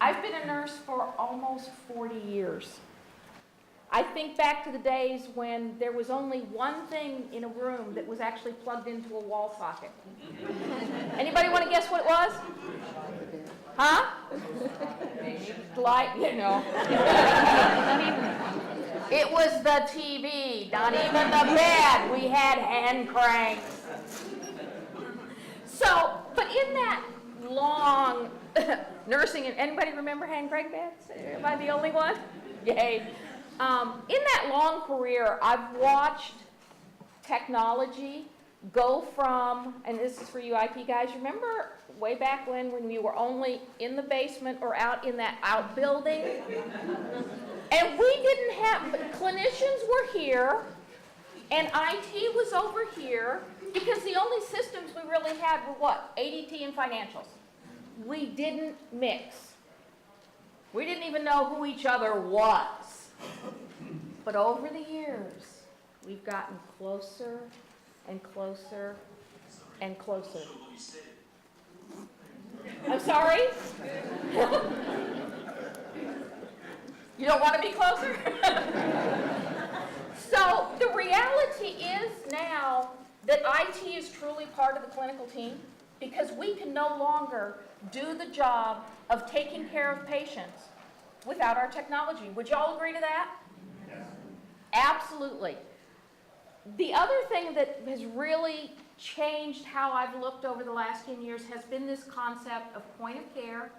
I've been a nurse for almost 40 years. I think back to the days when there was only one thing in a room that was actually plugged into a wall socket. Anybody want to guess what it was? Huh? Light, you know. It was the TV, not even the bed. We had hand cranks. So, but in that long nursing, anybody remember hand crank beds? Am I the only one? Yay. In that long career, I've watched technology go from, and this is for you IT guys, remember way back when we were only in the basement or out in that outbuilding? And we didn't have, but clinicians were here, and IT was over here, because the only systems we really had were what? ADT and financials. We didn't mix. We didn't even know who each other was. But over the years, we've gotten closer and closer and closer. I'm sorry? You don't want to be closer? So the reality is now that IT is truly part of the clinical team, because we can no longer do the job of taking care of patients without our technology. Would you all agree to that? Yes. Absolutely. The other thing that has really changed how I've looked over the last 10 years has been this concept of point of care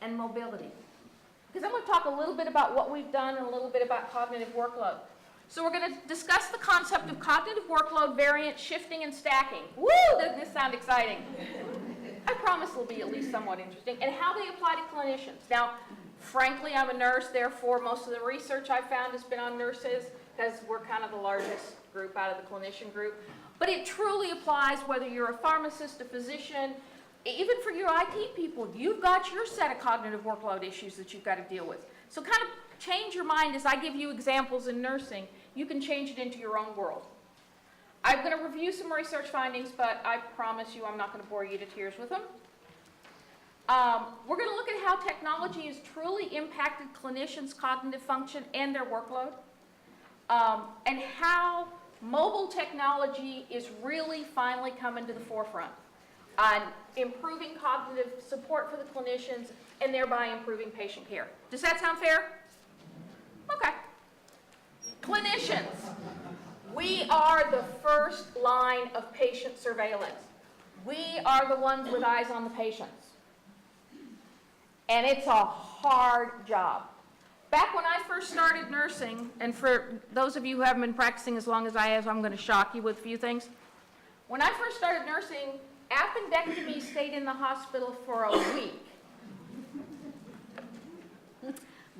and mobility. Because I'm going to talk a little bit about what we've done and a little bit about cognitive workload. So we're going to discuss the concept of cognitive workload, variant, shifting, and stacking. Woo! Doesn't this sound exciting? I promise it'll be at least somewhat interesting. And how they apply to clinicians. Now, frankly, I'm a nurse, therefore most of the research I've found has been on nurses, because we're kind of the largest group out of the clinician group. But it truly applies whether you're a pharmacist, a physician, even for your IT people. You've got your set of cognitive workload issues that you've got to deal with. So kind of change your mind as I give you examples in nursing. You can change it into your own world. I'm going to review some research findings, but I promise you I'm not going to bore you to tears with them. We're going to look at how technology has truly impacted clinicians' cognitive function and their workload, and how mobile technology is really finally coming to the forefront on improving cognitive support for the clinicians and thereby improving patient care. Does that sound fair? Okay. Clinicians, we are the first line of patient surveillance. We are the ones with eyes on the patients. And it's a hard job. Back when I first started nursing, and for those of you who haven't been practicing as long as I have, I'm going to shock you with a few things. When I first started nursing, appendectomy stayed in the hospital for a week.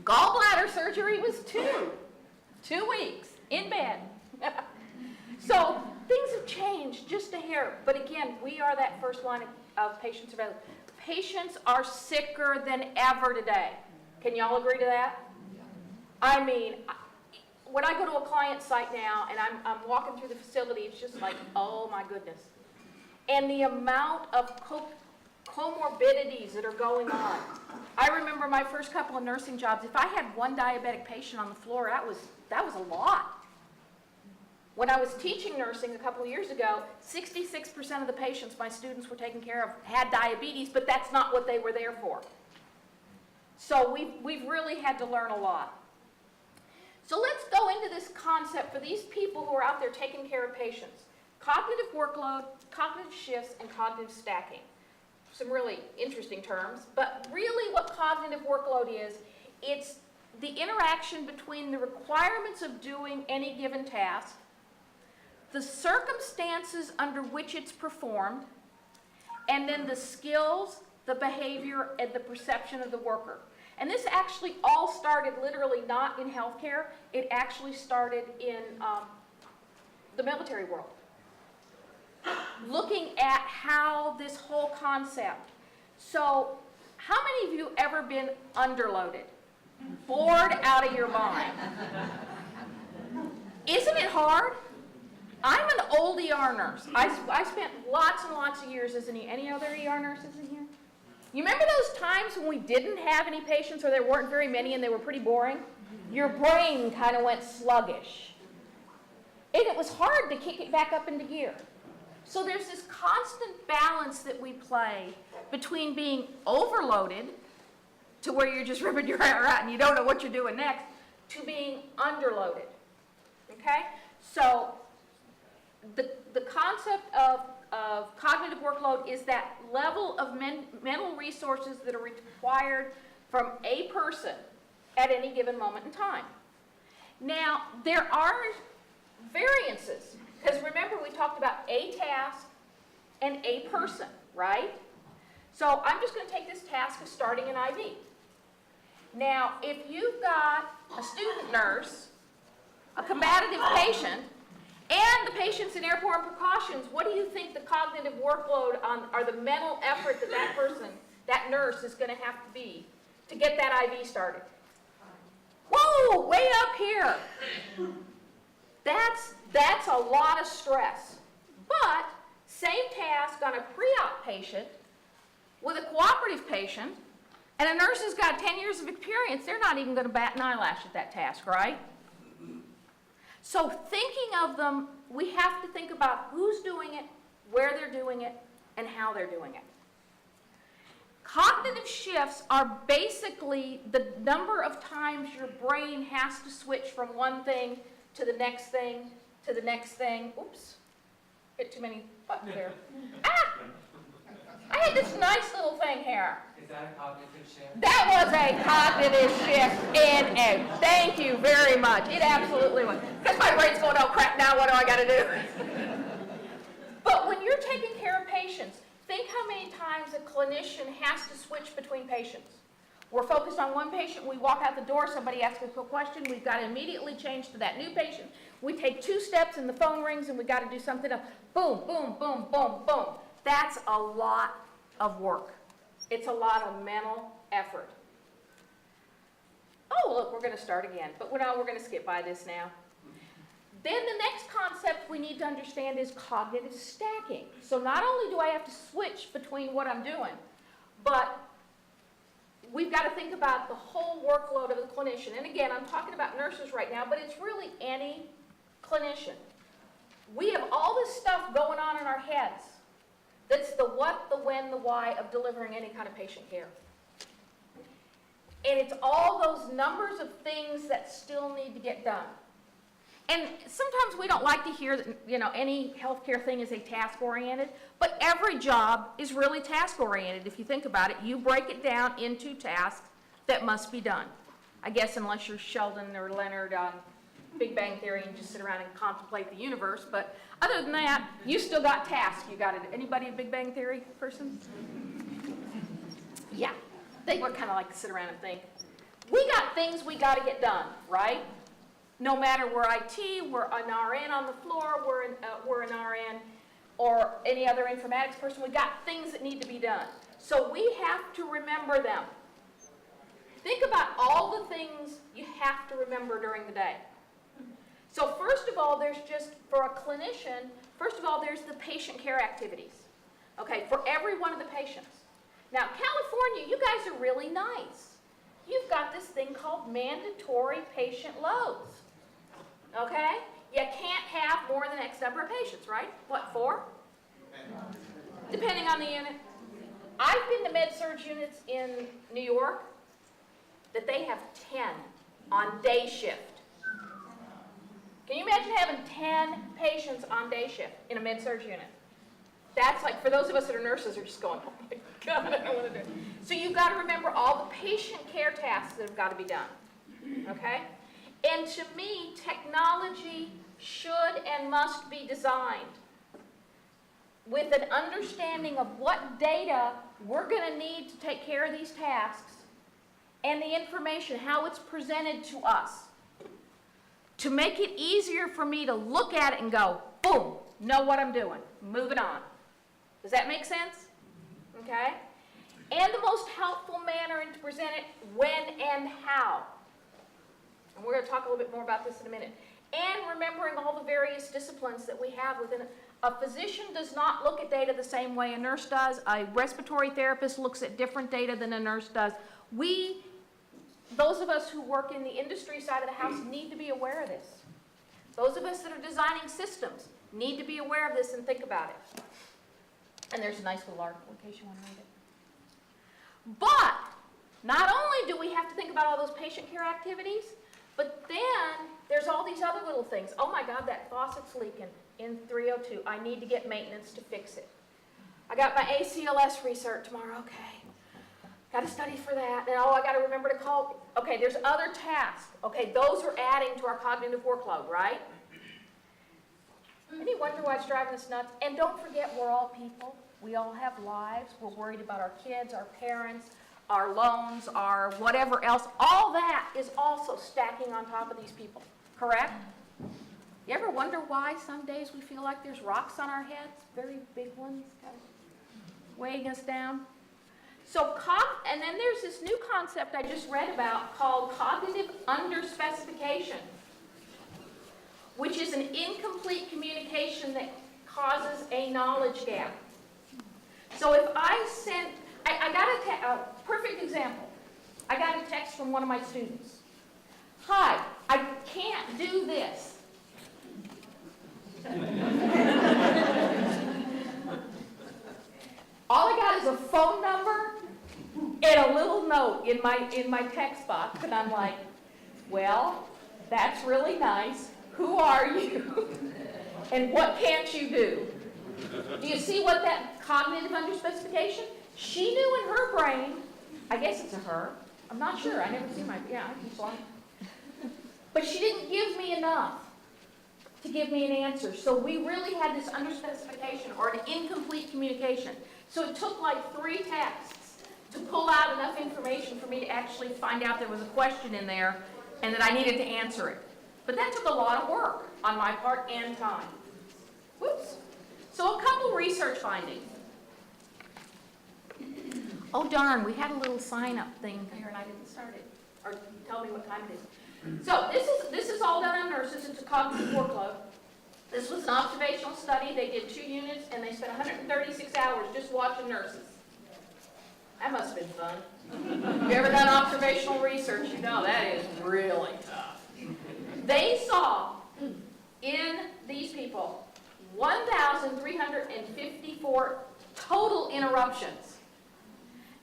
Gallbladder surgery was 2 weeks in bed. So things have changed just a hair. But again, we are that first line of patient surveillance. Patients are sicker than ever today. Can y'all agree to that? I mean, when I go to a client site now and I'm walking through the facility, it's just like, oh my goodness. And the amount of comorbidities that are going on. I remember my first couple of nursing jobs, if I had one diabetic patient on the floor, that was a lot. When I was teaching nursing a couple of years ago, 66% of the patients my students were taking care of had diabetes, but that's not what they were there for. So we've really had to learn a lot. So let's go into this concept for these people who are out there taking care of patients. Cognitive workload, cognitive shifts, and cognitive stacking. Some really interesting terms, but really what cognitive workload is, it's the interaction between the requirements of doing any given task, the circumstances under which it's performed, and then the skills, the behavior, and the perception of the worker. And this actually all started literally not in healthcare, it actually started in the military world. Looking at how this whole concept. So, how many of you ever been underloaded? Bored out of your mind? Isn't it hard? I'm an old ER nurse. I spent lots and lots of years as any other ER nurses in here? You remember those times when we didn't have any patients or there weren't very many and they were pretty boring? Your brain kind of went sluggish. And it was hard to kick it back up into gear. So there's this constant balance that we play between being overloaded to where you're just ripping your hair out and you don't know what you're doing next, to being underloaded. Okay? So the concept of cognitive workload is that level of mental resources that are required from a person at any given moment in time. Now, there are variances, because remember we talked about a task and a person, right? So I'm just going to take this task of starting an IV. Now, if you've got a student nurse, a combative patient, and the patient's in airborne precautions, what do you think the cognitive workload on, or the mental effort that that person, that nurse, is going to have to be to get that IV started? Whoa, way up here. That's a lot of stress. But same task on a pre-op patient with a cooperative patient, and a nurse has got 10 years of experience, they're not even going to bat an eyelash at that task, right? So thinking of them, we have to think about who's doing it, where they're doing it, and how they're doing it. Cognitive shifts are basically the number of times your brain has to switch from one thing to the next thing, to the next thing. Oops, hit too many buttons there. Ah! I had this nice little thing here. Is that a cognitive shift? That was a cognitive shift in a, thank you very much. It absolutely was. Because my brain's going, oh crap, now what do I got to do? But when you're taking care of patients, think how many times a clinician has to switch between patients. We're focused on one patient, we walk out the door, somebody asks us a question, we've got to immediately change to that new patient. We take 2 steps and the phone rings and we've got to do something else. Boom, boom, boom, boom, boom. That's a lot of work. It's a lot of mental effort. Oh, look, we're going to start again, but we're going to skip by this now. Then the next concept we need to understand is cognitive stacking. So not only do I have to switch between what I'm doing, but we've got to think about the whole workload of the clinician. And again, I'm talking about nurses right now, but it's really any clinician. We have all this stuff going on in our heads. That's the what, the when, the why of delivering any kind of patient care. And it's all those numbers of things that still need to get done. And sometimes we don't like to hear that, any healthcare thing is a task-oriented, but every job is really task-oriented. If you think about it, you break it down into tasks that must be done. I guess unless you're Sheldon or Leonard on Big Bang Theory and just sit around and contemplate the universe, but other than that, you still got tasks. You got it. Anybody a Big Bang Theory person? Yeah, they would kind of like to sit around and think. We got things we got to get done, right? No matter we're IT, we're an RN on the floor, we're an RN, or any other informatics person, we got things that need to be done. So we have to remember them. Think about all the things you have to remember during the day. So first of all, there's just, for a clinician, first of all, there's the patient care activities, okay, for every one of the patients. Now, California, you guys are really nice. You've got this thing called mandatory patient loads, okay? You can't have more than X number of patients, right? What, 4? Depending on the unit. I've been to med-surg units in New York that they have 10 on day shift. Can you imagine having 10 patients on day shift in a med-surg unit? That's like, for those of us that are nurses, are just going, oh my God, I don't want to do it. So you've got to remember all the patient care tasks that have got to be done, okay? And to me, technology should and must be designed with an understanding of what data we're going to need to take care of these tasks and the information, how it's presented to us, to make it easier for me to look at it and go, boom, know what I'm doing, moving on. Does that make sense? Okay? And the most helpful manner to present it, when and how. And we're going to talk a little bit more about this in a minute. And remembering all the various disciplines that we have within it. A physician does not look at data the same way a nurse does. A respiratory therapist looks at different data than a nurse does. Those of us who work in the industry side of the house need to be aware of this. Those of us that are designing systems need to be aware of this and think about it. And there's a nice little article in case you want to read it. But not only do we have to think about all those patient care activities, but then there's all these other little things. Oh my God, that faucet's leaking in 302. I need to get maintenance to fix it. I got my ACLS research tomorrow. Okay. Got to study for that. And oh, I got to remember to call. Okay, there's other tasks. Okay, those are adding to our cognitive workload, right? Any wonder why it's driving us nuts? And don't forget, we're all people. We all have lives. We're worried about our kids, our parents, our loans, our whatever else. All that is also stacking on top of these people, correct? You ever wonder why some days we feel like there's rocks on our heads, very big ones, kind of weighing us down? So, and then there's this new concept I just read about called cognitive underspecification, which is an incomplete communication that causes a knowledge gap. So if I sent, I got a perfect example. I got a text from one of my students. Hi, I can't do this. All I got is a phone number and a little note in my text box, and I'm like, well, that's really nice. Who are you? And what can't you do? Do you see what that cognitive underspecification? She knew in her brain, I guess it's a her, I'm not sure, I never see my, yeah, I keep lying. But she didn't give me enough to give me an answer. So we really had this underspecification or an incomplete communication. So it took like 3 texts to pull out enough information for me to actually find out there was a question in there and that I needed to answer it. But that took a lot of work on my part and time. Whoops. So a couple research findings. Oh darn, we had a little sign-up thing here and I didn't start it. Or tell me what time it is. So this is all done on nurses. It's a cognitive workload. This was an observational study. They did 2 units and they spent 136 hours just watching nurses. That must have been fun. If you ever done observational research, you know that is really tough. They saw in these people 1,354 total interruptions,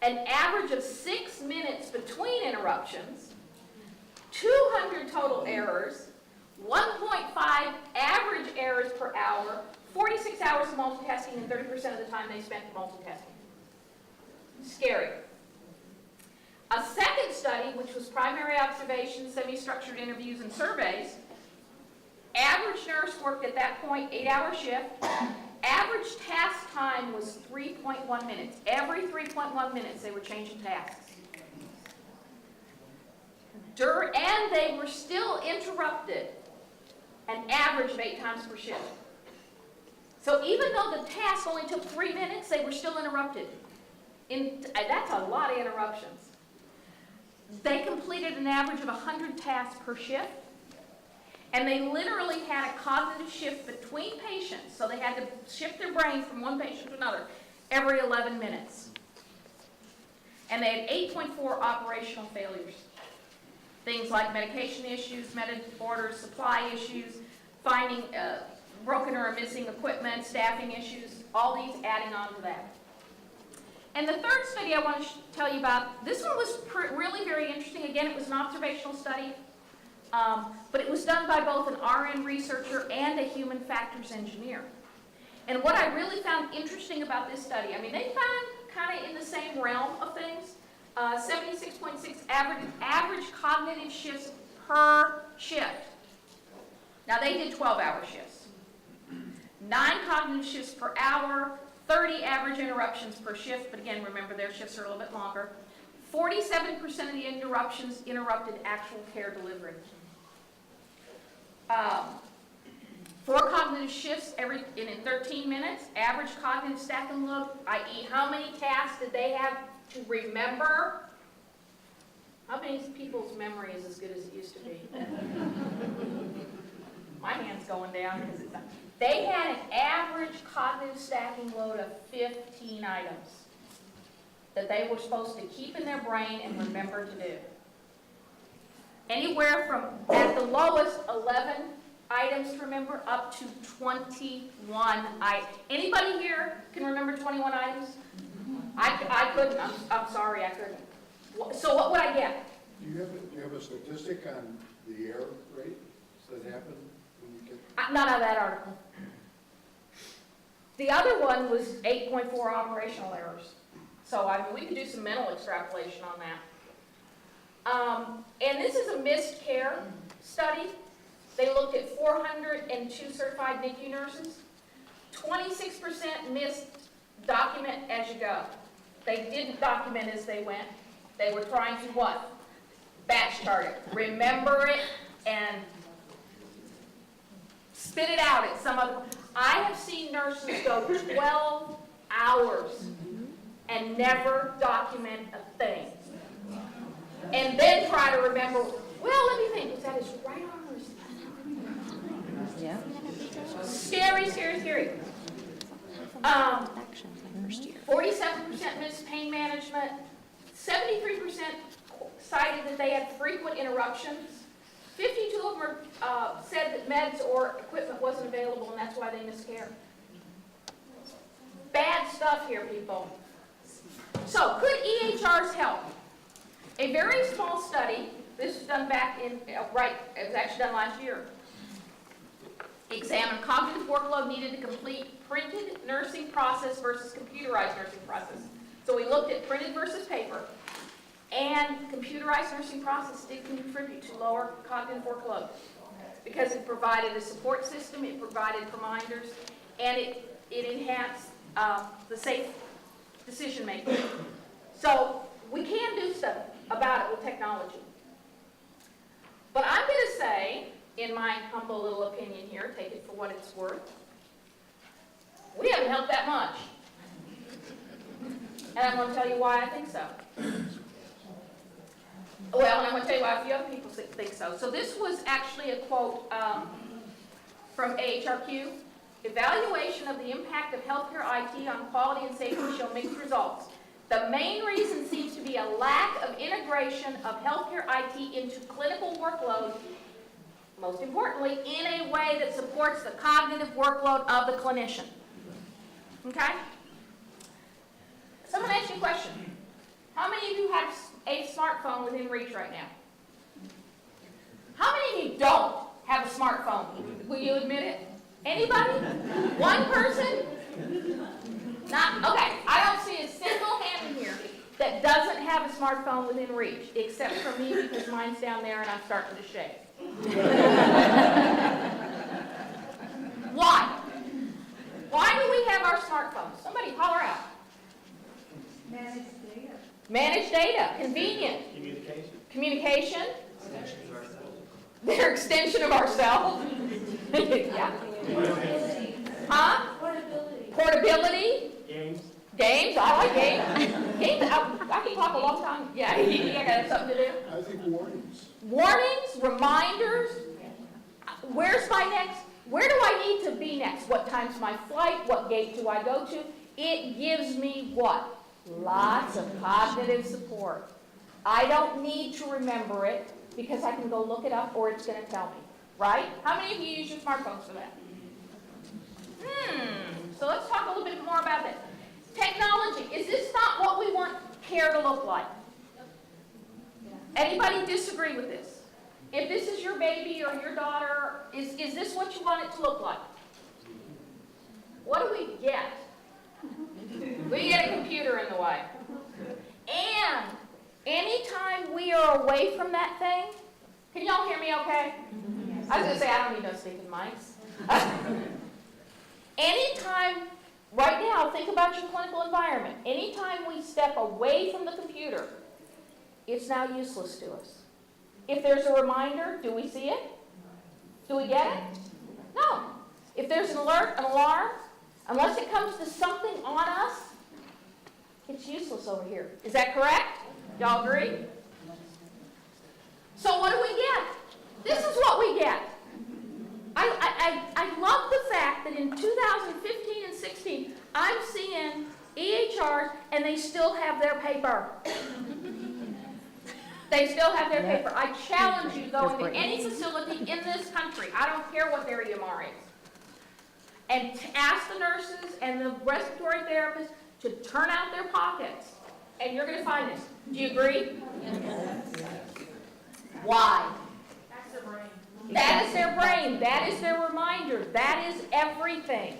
an average of 6 minutes between interruptions, 200 total errors, 1.5 average errors per hour, 46 hours of multitasking, and 30% of the time they spent multitasking. Scary. A second study, which was primary observations, semi-structured interviews, and surveys, average nurse worked at that point 8-hour shift. Average task time was 3.1 minutes. Every 3.1 minutes they were changing tasks. And they were still interrupted an average of 8 times per shift. So even though the task only took 3 minutes, they were still interrupted. That's a lot of interruptions. They completed an average of 100 tasks per shift, and they literally had a cognitive shift between patients, so they had to shift their brain from one patient to another every 11 minutes. And they had 8.4 operational failures. Things like medication issues, med orders, supply issues, finding broken or missing equipment, staffing issues, all these adding on to that. And the third study I want to tell you about, this one was really very interesting. Again, it was an observational study, but it was done by both an RN researcher and a human factors engineer. And what I really found interesting about this study, I mean, they found kind of in the same realm of things, 76.6 average cognitive shifts per shift. Now, they did 12-hour shifts. 9 cognitive shifts per hour, 30 average interruptions per shift, but again, remember their shifts are a little bit longer. 47% of the interruptions interrupted actual care delivery. 4 cognitive shifts in 13 minutes. Average cognitive stack and load, i.e. how many tasks did they have to remember? How many people's memory is as good as it used to be? My hand's going down because it's They had an average cognitive stacking load of 15 items that they were supposed to keep in their brain and remember to do. Anywhere from, at the lowest, 11 items to remember, up to 21 items. Anybody here can remember 21 items? I couldn't. I'm sorry, I couldn't. So what would I get? Do you have a statistic on the error rate that happen when you get? Not out of that article. The other one was 8.4 operational errors. So I mean, we could do some mental extrapolation on that. And this is a missed care study. They looked at 402 certified NICU nurses. 26% missed document as you go. They didn't document as they went. They were trying to what? Batch chart it. Remember it and spit it out at some other. I have seen nurses go 12 hours and never document a thing. And then try to remember, well, let me think, was that his right arm or his left arm? Yeah. Scary, scary, scary. 47% missed pain management. 73% cited that they had frequent interruptions. 52 of them said that meds or equipment wasn't available, and that's why they missed care. Bad stuff here, people. So, could EHRs help? A very small study, this was done back in, it was actually done last year, examined cognitive workload needed to complete printed nursing process versus computerized nursing process. So we looked at printed versus paper, and computerized nursing process did contribute to lower cognitive workload because it provided a support system, it provided reminders, and it enhanced the safe decision making. So we can do stuff about it with technology. But I'm going to say, in my humble little opinion here, take it for what it's worth, we haven't helped that much. And I'm going to tell you why I think so. Well, and I'm going to tell you why a few other people think so. So this was actually a quote from AHRQ. Evaluation of the impact of healthcare IT on quality and safety show mixed results. The main reason seems to be a lack of integration of healthcare IT into clinical workload, most importantly, in a way that supports the cognitive workload of the clinician. Okay? Someone asked you a question. How many of you have a smartphone within reach right now? How many of you don't have a smartphone? Will you admit it? Anybody? One person? Not, okay, I don't see a single hand in here that doesn't have a smartphone within reach, except for me because mine's down there and I'm starting to shake. Why? Why do we have our smartphones? Somebody holler out. Manage data. Manage data. Convenient. Communication. Extensions of ourselves. They're extension of ourselves. Yeah. Portability. Huh? Portability. Portability. Games. Games. I like games. Games. I can talk a long time. Yeah, you got something to do. I think warnings. Warnings, reminders. Where's my next? Where do I need to be next? What time's my flight? What gate do I go to? It gives me what? Lots of cognitive support. I don't need to remember it because I can go look it up or it's going to tell me. Right? How many of you use your smartphones for that? So let's talk a little bit more about this. Technology. Is this not what we want care to look like? Anybody disagree with this? If this is your baby or your daughter, is this what you want it to look like? What do we get? We get a computer in the way. And anytime we are away from that thing, can y'all hear me okay? I was going to say, I don't need no stinking mics. Anytime, right now, think about your clinical environment. Anytime we step away from the computer, it's now useless to us. If there's a reminder, do we see it? Do we get it? No. If there's an alert, an alarm, unless it comes to something on us, it's useless over here. Is that correct? Y'all agree? So what do we get? This is what we get. I love the fact that in 2015 and 16, I'm seeing EHRs and they still have their paper. They still have their paper. I challenge you, go into any facility in this country, I don't care what their EMR is, and ask the nurses and the respiratory therapists to turn out their pockets, and you're going to find this. Do you agree? Why? That's the brain. That is their brain. That is their reminder. That is everything.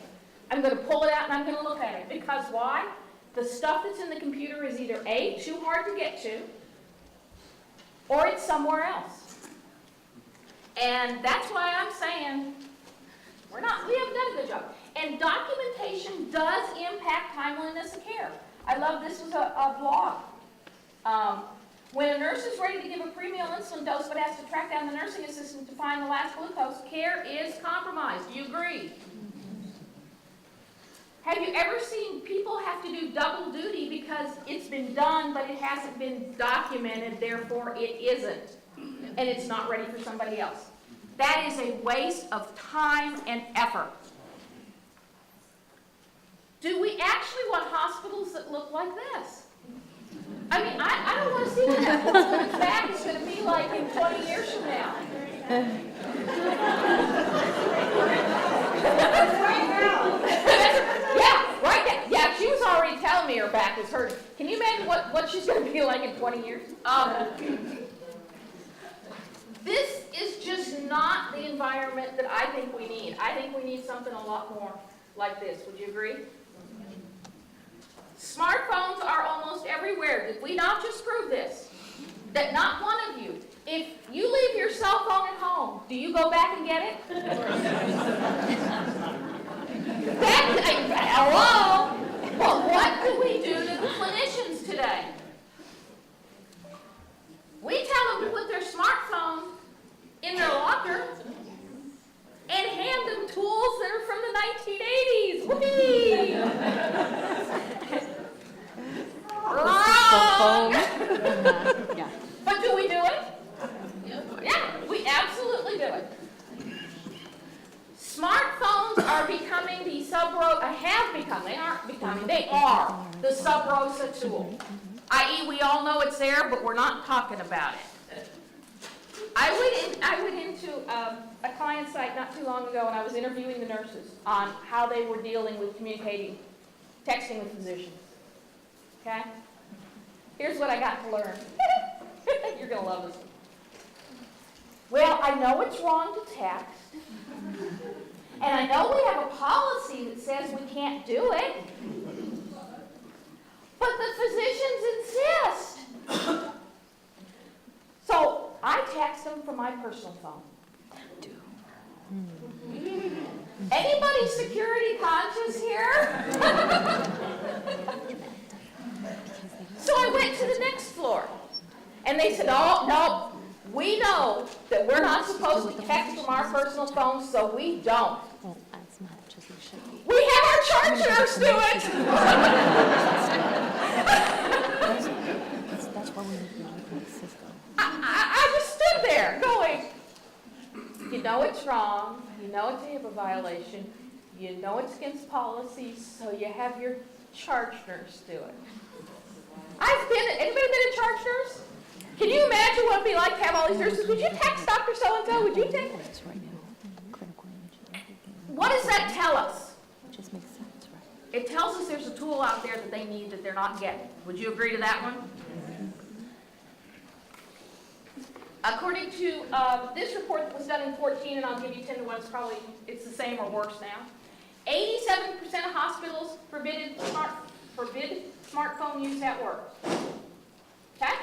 I'm going to pull it out and I'm going to look at it. Because why? The stuff that's in the computer is either A, too hard to get to, or it's somewhere else. And that's why I'm saying we haven't done a good job. And documentation does impact timeliness of care. I love, this was a blog. When a nurse is ready to give a premeal insulin dose but has to track down the nursing assistant to find the last glucose, care is compromised. Do you agree? Have you ever seen people have to do double duty because it's been done but it hasn't been documented, therefore it isn't, and it's not ready for somebody else? That is a waste of time and effort. Do we actually want hospitals that look like this? I mean, I don't want to see what that woman's back is going to be like in 20 years from now. Yeah, right now. Yeah, she was already telling me her back was hurting. Can you imagine what she's going to be like in 20 years? This is just not the environment that I think we need. I think we need something a lot more like this. Would you agree? Smartphones are almost everywhere. Did we not just prove this? That not one of you, if you leave your cell phone at home, do you go back and get it? Hello? Well, what do we do to the clinicians today? We tell them to put their smartphone in their locker and hand them tools that are from the 1980s. Whoopee! Wrong! But do we do it? Yeah, we absolutely do it. Smartphones are becoming the they are the sub-rosa tool. I.e., we all know it's there, but we're not talking about it. I went into a client site not too long ago, and I was interviewing the nurses on how they were dealing with communicating, texting with physicians. Okay? Here's what I got to learn. You're going to love this one. Well, I know it's wrong to text, and I know we have a policy that says we can't do it, but the physicians insist. So I text them from my personal phone. Anybody security conscious here? So I went to the next floor, and they said, oh, no, we know that we're not supposed to text from our personal phones, so we don't. Well, as much as we should be. We have our charge nurse do it. That's why we need to be the system. I just stood there going, you know it's wrong, you know it's a HIPAA violation, you know it's against policies, so you have your charge nurse do it. Anybody been a charge nurse? Can you imagine what it'd be like to have all these nurses? Would you text Dr. So-and-so? Would you text? Right now, critical imaging, everything. What does that tell us? It just makes sense, right? It tells us there's a tool out there that they need that they're not getting. Would you agree to that one? According to this report that was done in 14, and I'll give you 10 to 1, it's the same or worse now. 87% of hospitals forbid smartphone use at work. Okay?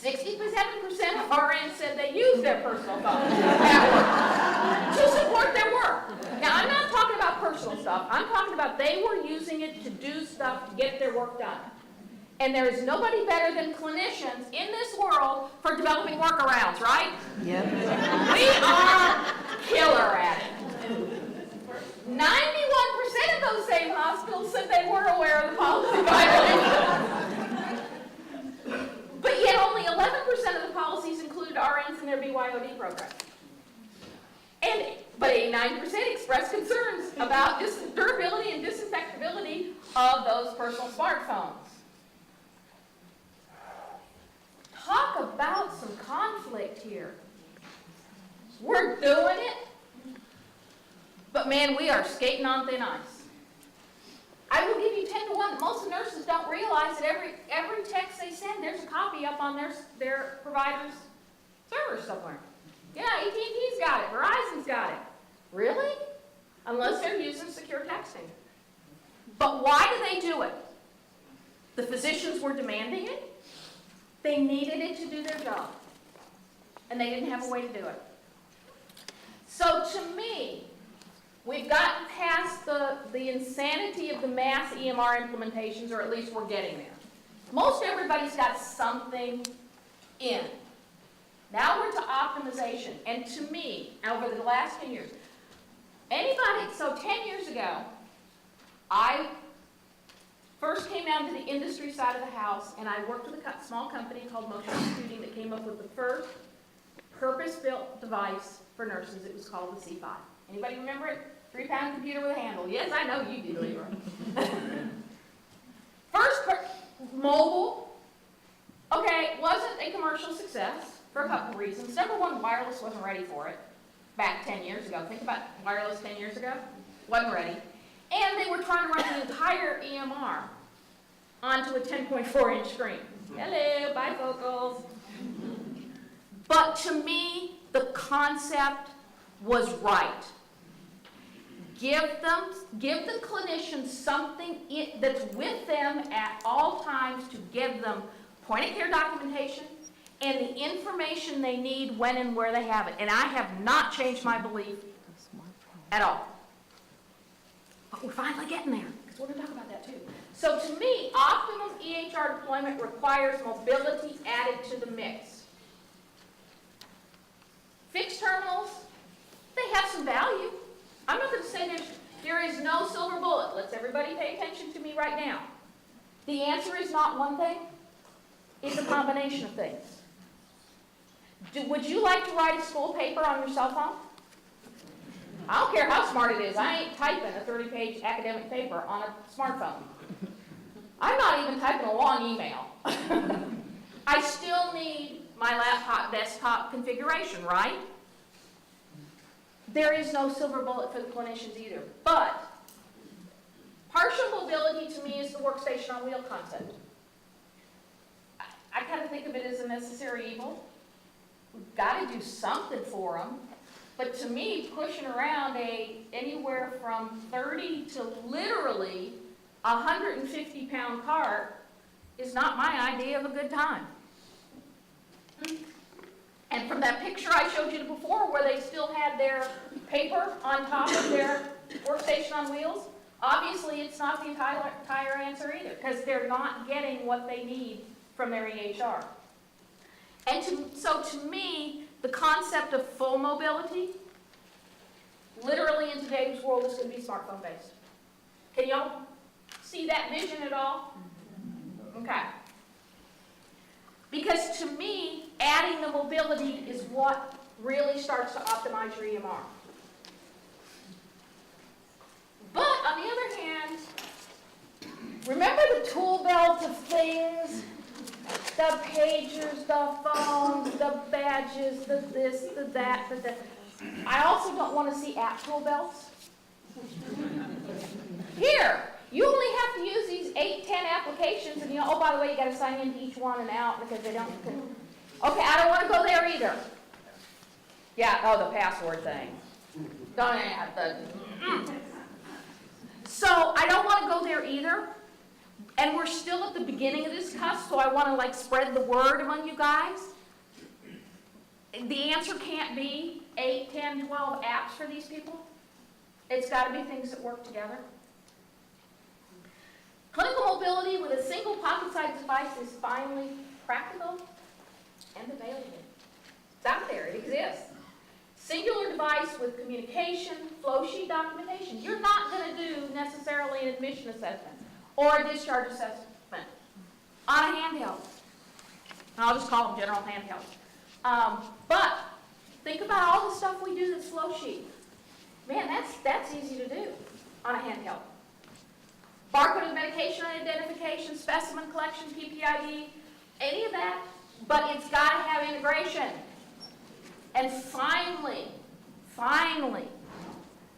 67% of RNs said they use their personal phone at work to support their work. Now, I'm not talking about personal stuff. I'm talking about they were using it to do stuff to get their work done. And there is nobody better than clinicians in this world for developing workarounds, right? Yep. We are killer at it. 91% of those same hospitals said they were aware of the policy violation. But yet only 11% of the policies included RNs in their BYOD program. And but 89% expressed concerns about durability and disinfectability of those personal smartphones. Talk about some conflict here. We're doing it, but man, we are skating on thin ice. I will give you 10 to 1. Most nurses don't realize that every text they send, there's a copy up on their provider's server somewhere. Yeah, AT&T's got it, Verizon's got it. Really? Unless they're using secure texting. But why do they do it? The physicians were demanding it. They needed it to do their job. And they didn't have a way to do it. So to me, we've gotten past the insanity of the mass EMR implementations, or at least we're getting there. Most everybody's got something in. Now we're to optimization. And to me, over the last 10 years, so 10 years ago, I first came down to the industry side of the house, and I worked with a small company called Motion Computing that came up with the first purpose-built device for nurses. It was called the C5. Anybody remember it? 3-pound computer with a handle. Yes, I know you do, Leroy. First, mobile. Okay, wasn't a commercial success for a couple reasons. Number one, wireless wasn't ready for it back 10 years ago. Think about wireless 10 years ago. Wasn't ready. And they were trying to run the entire EMR onto a 10.4-inch screen. Hello, bifocals. But to me, the concept was right. Give the clinicians something that's with them at all times to give them point-of-care documentation and the information they need when and where they have it. And I have not changed my belief at all. But we're finally getting there, because we're going to talk about that too. So to me, optimum EHR deployment requires mobility added to the mix. Fixed terminals, they have some value. I'm not going to say there is no silver bullet. Let's everybody pay attention to me right now. The answer is not one thing. It's a combination of things. Would you like to write a school paper on your cell phone? I don't care how smart it is. I ain't typing a 30-page academic paper on a smartphone. I'm not even typing a long email. I still need my laptop desktop configuration, right? There is no silver bullet for the clinicians either. But partial mobility to me is the workstation on wheel concept. I kind of think of it as a necessary evil. We've got to do something for them. But to me, pushing around anywhere from 30 to literally 150-pound cart is not my idea of a good time. And from that picture I showed you before where they still had their paper on top of their workstation on wheels, obviously it's not the entire answer either, because they're not getting what they need from their EHR. And so to me, the concept of full mobility, literally in today's world, is going to be smartphone based. Can y'all see that vision at all? Okay. Because to me, adding the mobility is what really starts to optimize your EMR. But on the other hand, remember the tool belt of things? The pagers, the phones, the badges, the this, the that, the that. I also don't want to see app tool belts. Here, you only have to use these 8, 10 applications, and oh, by the way, you got to sign into each one and out because they don't. Okay, I don't want to go there either. Yeah, oh, the password thing. Don't have the. So I don't want to go there either. And we're still at the beginning of this cusp, so I want to spread the word among you guys. The answer can't be 8, 10, 12 apps for these people. It's got to be things that work together. Clinical mobility with a single pocket-sized device is finally practical and available. It's out there. It exists. Singular device with communication, flow sheet documentation. You're not going to do necessarily an admission assessment or a discharge assessment on a handheld. I'll just call them general handheld. But think about all the stuff we do that's flow sheet. Man, that's easy to do on a handheld. Barcode of medication identification, specimen collection, PPID, any of that, but it's got to have integration. And finally,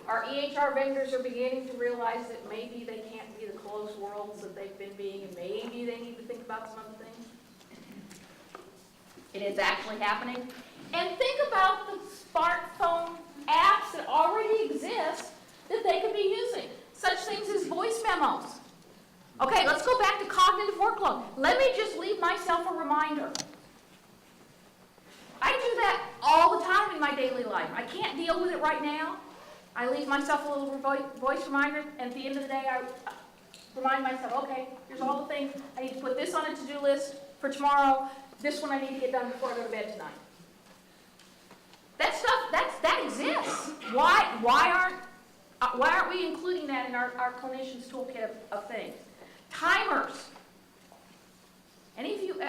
our EHR vendors are beginning to realize that maybe they can't be the closed worlds that they've been being, and maybe they need to think about some other things. It is actually happening. And think about the smartphone apps that already exist that they could be using. Such things as voice memos. Okay, let's go back to cognitive workload. Let me just leave myself a reminder. I do that all the time in my daily life. I can't deal with it right now. I leave myself a little voice reminder, and at the end of the day, I remind myself, okay, here's all the things. I need to put this on a to-do list for tomorrow. This one I need to get done before I go to bed tonight. That stuff, that exists. Why aren't we including that in our clinicians' toolkit of things? Timers. Any of you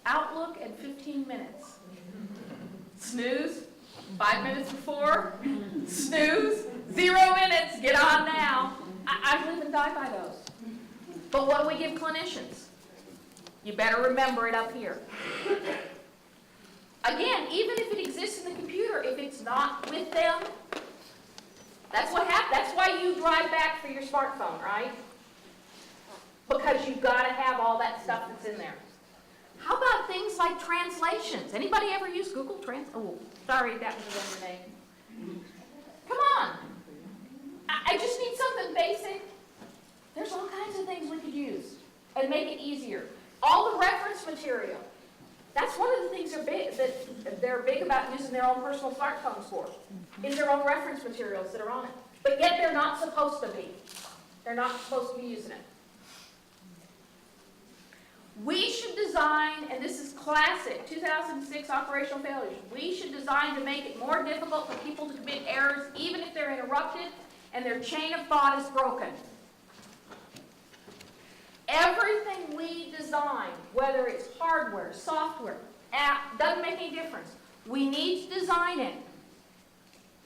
Outlook at 15 minutes? Snooze. 5 minutes before. Snooze. 0 minutes. Get on now. I live and die by those. But what do we give clinicians? You better remember it up here. Again, even if it exists in the computer, if it's not with them, that's what happens. That's why you drive back for your smartphone, right? Because you've got to have all that stuff that's in there. How about things like translations? Anybody ever use Google Translate? Oh, sorry, that was a vendor name. Come on. I just need something basic. There's all kinds of things we could use and make it easier. All the reference material. That's one of the things they're big about using their own personal smartphones for, is their own reference materials that are on it. But yet they're not supposed to be. They're not supposed to be using it. We should design, and this is classic, 2006 operational failures, we should design to make it more difficult for people to commit errors even if they're interrupted and their chain of thought is broken. Everything we design, whether it's hardware, software, app, doesn't make any difference. We need to design it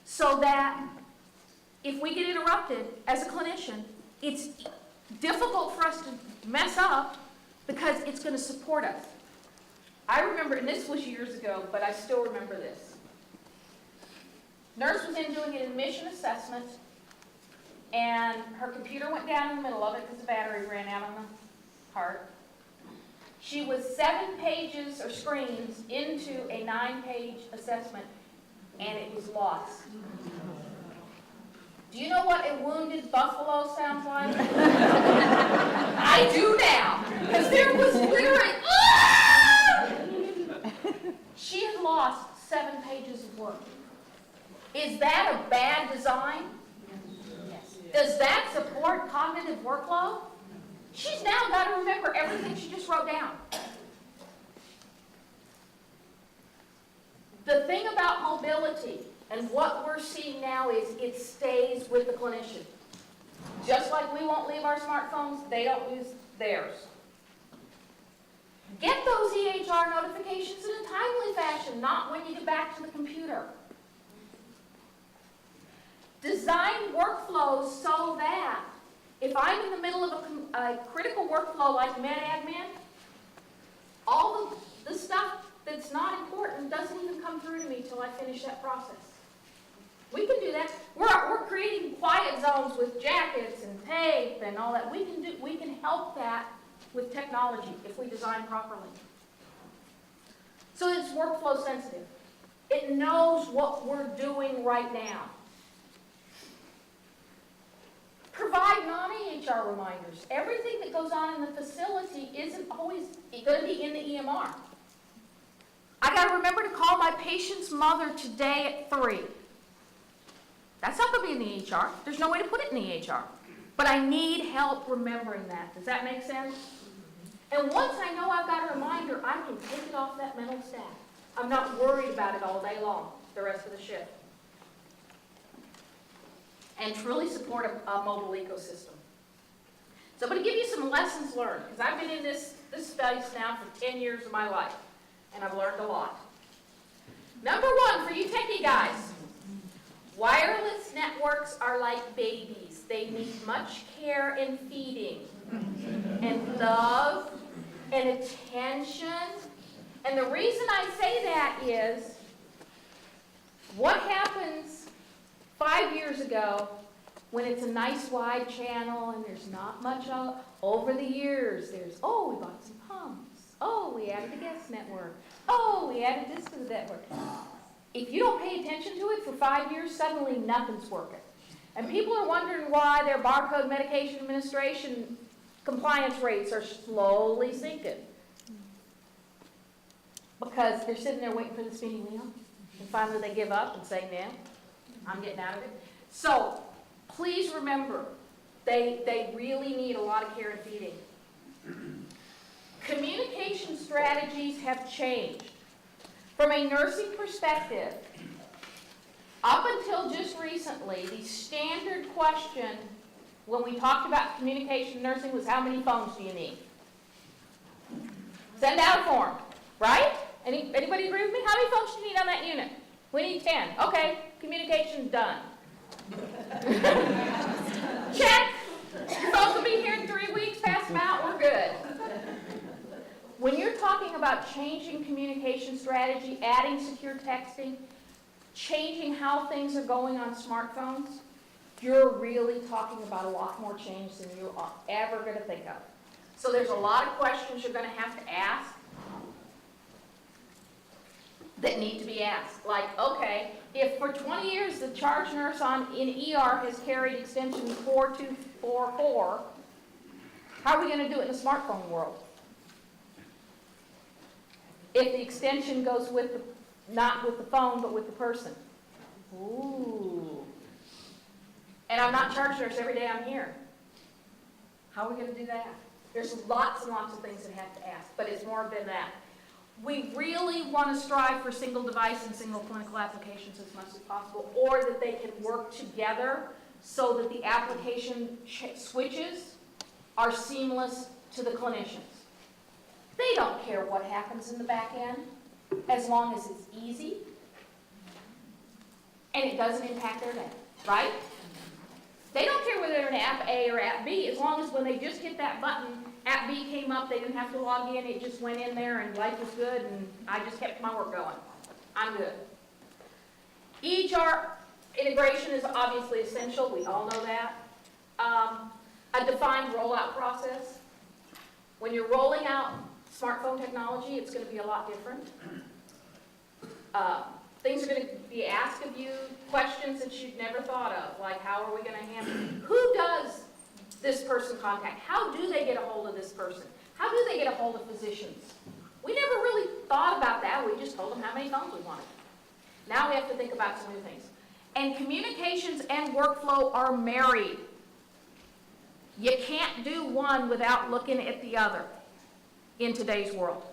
so that if we get interrupted as a clinician, it's difficult for us to mess up because it's going to support us. I remember, and this was years ago, but I still remember this. Nurse was in doing an admission assessment, and her computer went down in the middle of it because the battery ran out on the part. She was 7 pages or screens into a 9-page assessment, and it was lost. Do you know what a wounded buffalo sounds like? I do now, because there was literally, ah! She had lost 7 pages of work. Is that a bad design? Yes. Does that support cognitive workload? She's now got to remember everything she just wrote down. The thing about mobility and what we're seeing now is it stays with the clinician. Just like we won't leave our smartphones, they don't lose theirs. Get those EHR notifications in a timely fashion, not when you get back to the computer. Design workflows so that if I'm in the middle of a critical workflow like med admin, all the stuff that's not important doesn't even come through to me till I finish that process. We can do that. We're creating quiet zones with jackets and tape and all that. We can help that with technology if we design properly. So it's workflow sensitive. It knows what we're doing right now. Provide non-EHR reminders. Everything that goes on in the facility isn't always going to be in the EMR. I got to remember to call my patient's mother today at 3. That's not going to be in the EHR. There's no way to put it in the EHR. But I need help remembering that. Does that make sense? And once I know I've got a reminder, I can take it off that mental stack. I'm not worried about it all day long, the rest of the shift. And truly support a mobile ecosystem. So I'm going to give you some lessons learned, because I've been in this space now for 10 years of my life, and I've learned a lot. Number 1, for you techie guys, wireless network networks are like babies. They need much care and feeding, and love, and attention. And the reason I say that is, what happens 5 years ago when it's a nice wide channel and there's not much over the years? There's, oh, we bought some pumps. Oh, we added a guest network. Oh, we added this to the network. If you don't pay attention to it for 5 years, suddenly nothing's working. And people are wondering why their barcode medication administration compliance rates are slowly sinking. Because they're sitting there waiting for the spinning wheel, and finally they give up and say, no, I'm getting out of it. So please remember, they really need a lot of care and feeding. Communication strategies have changed. From a nursing perspective, up until just recently, the standard question when we talked about communication nursing was, how many phones do you need? Send out a form, right? Anybody agree with me? How many phones do you need on that unit? We need 10. Okay, communication's done. Check. Your phones will be here in 3 weeks. Pass them out. We're good. When you're talking about changing communication strategy, adding secure texting, changing how things are going on smartphones, you're really talking about a lot more change than you are ever going to think of. So there's a lot of questions you're going to have to ask that need to be asked. Like, okay, if for 20 years the charge nurse in ER has carried extension 4244, how are we going to do it in the smartphone world? If the extension goes with not with the phone, but with the person. Ooh. And I'm not charge nurse every day I'm here. How are we going to do that? There's lots and lots of things that have to ask, but it's more than that. We really want to strive for single device and single clinical applications as much as possible, or that they can work together so that the application switches are seamless to the clinicians. They don't care what happens in the back end, as long as it's easy and it doesn't impact their day, right? They don't care whether they're in app A or app B, as long as when they just hit that button, app B came up, they didn't have to log in, it just went in there and life was good and I just kept my work going. I'm good. EHR integration is obviously essential, we all know that. A defined rollout process. When you're rolling out smartphone technology, it's going to be a lot different. Things are going to be asked of you, questions that you've never thought of, like how are we going to handle it? Who does this person contact? How do they get a hold of this person? How do they get a hold of physicians? We never really thought about that. We just told them how many phones we wanted. Now we have to think about some new things. And communications and workflow are married. You can't do one without looking at the other in today's world.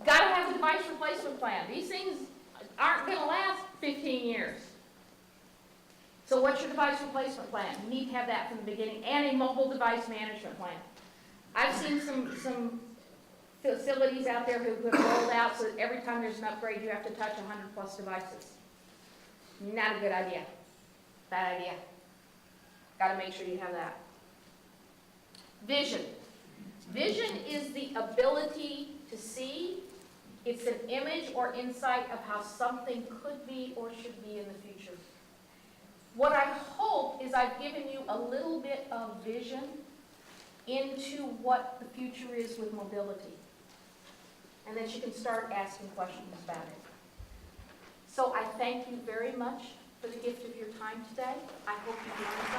Got to have a device replacement plan. These things aren't going to last 15 years. So what's your device replacement plan? You need to have that from the beginning, and a mobile device management plan. I've seen some facilities out there who have rolled out so that every time there's an upgrade, you have to touch 100 plus devices. Not a good idea. Bad idea. Got to make sure you have that. Vision. Vision is the ability to see. It's an image or insight of how something could be or should be in the future. What I hope is I've given you a little bit of vision into what the future is with mobility. And that you can start asking questions about it. So I thank you very much for the gift of your time today. I hope you learned